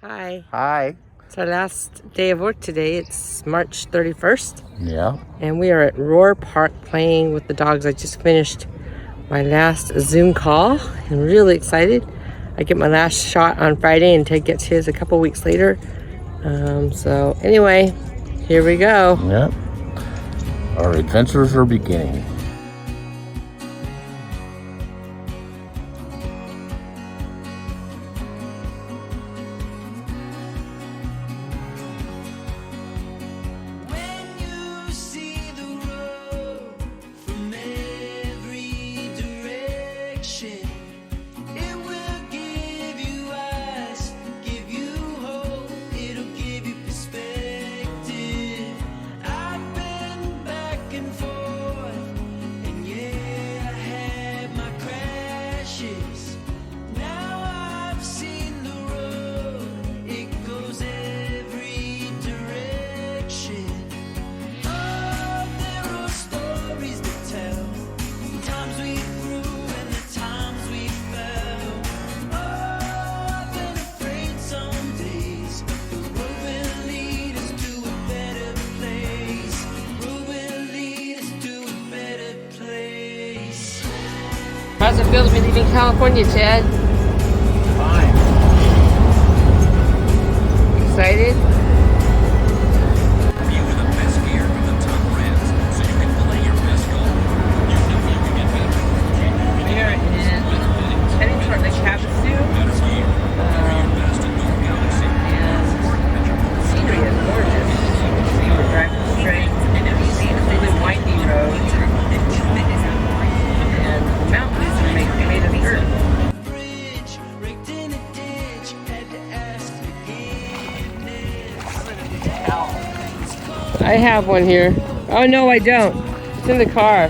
Hi. Hi. It's our last day of work today. It's March 31st. Yeah. And we are at Roar Park playing with the dogs. I just finished my last Zoom call. I'm really excited. I get my last shot on Friday and Ted gets his a couple weeks later. So anyway, here we go. Yep. Our adventures are beginning. How's it feel to be leaving California, Ted? Fine. Excited? You with the best gear from the top brands, so you can play your best golf. You know you can get better. Here it is. Heading toward Lake Havasu. Better gear. Your best in North Galaxy. And the scenery is gorgeous. You can see we're driving straight. See the really windy road. And the mountains are made of earth. I have one here. Oh no, I don't. It's in the car.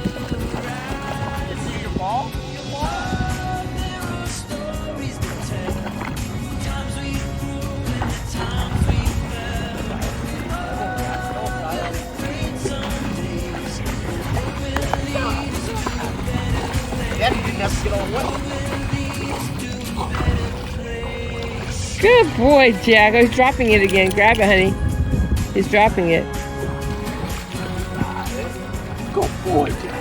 Good boy, Jack. Oh, he's dropping it again. Grab it, honey. He's dropping it. Good boy, Jack.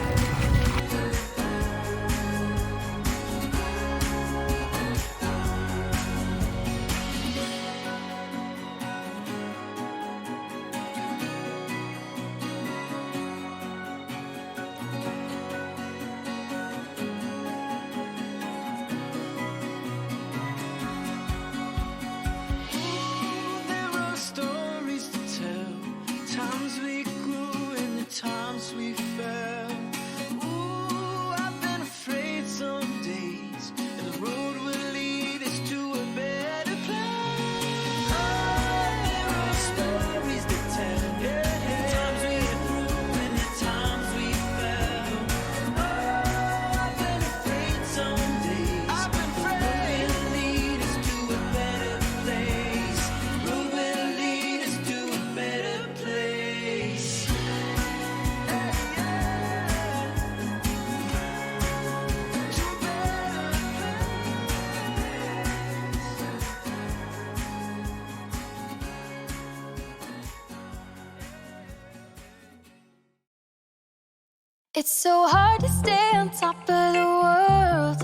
It's so hard to stay on top of the world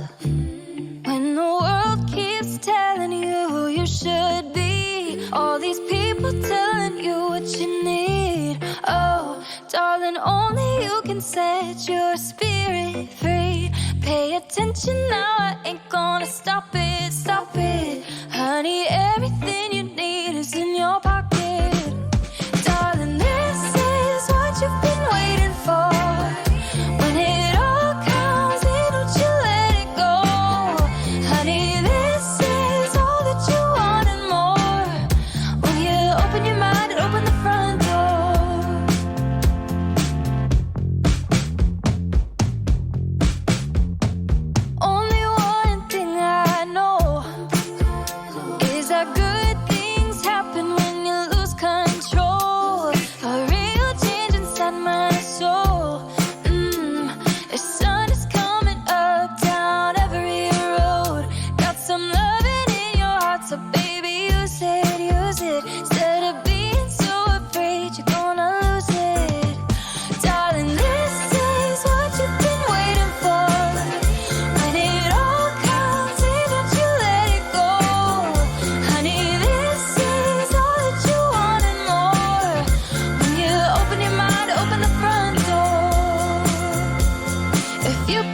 when the world keeps telling you who you should be. All these people telling you what you need. Oh, darling, only you can set your spirit free. Pay attention now, I ain't gonna stop it, stop it. Honey, everything you need is in your pocket. Darling, this is what you've been waiting for. When it all comes in, don't you let it go. Honey, this is all that you want and more. When you open your mind and open the front door. Only one thing I know.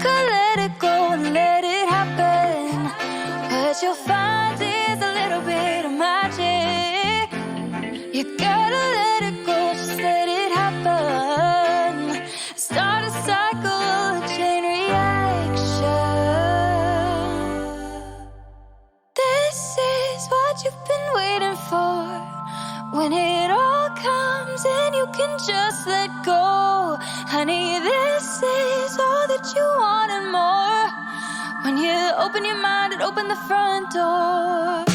could let it go and let it happen. What you'll find is a little bit of magic. You gotta let it go, just let it happen. Start a cycle, a chain reaction. This is what you've been waiting for. When it all comes and you can just let go. Honey, this is all that you want and more. When you open your mind and open the front door.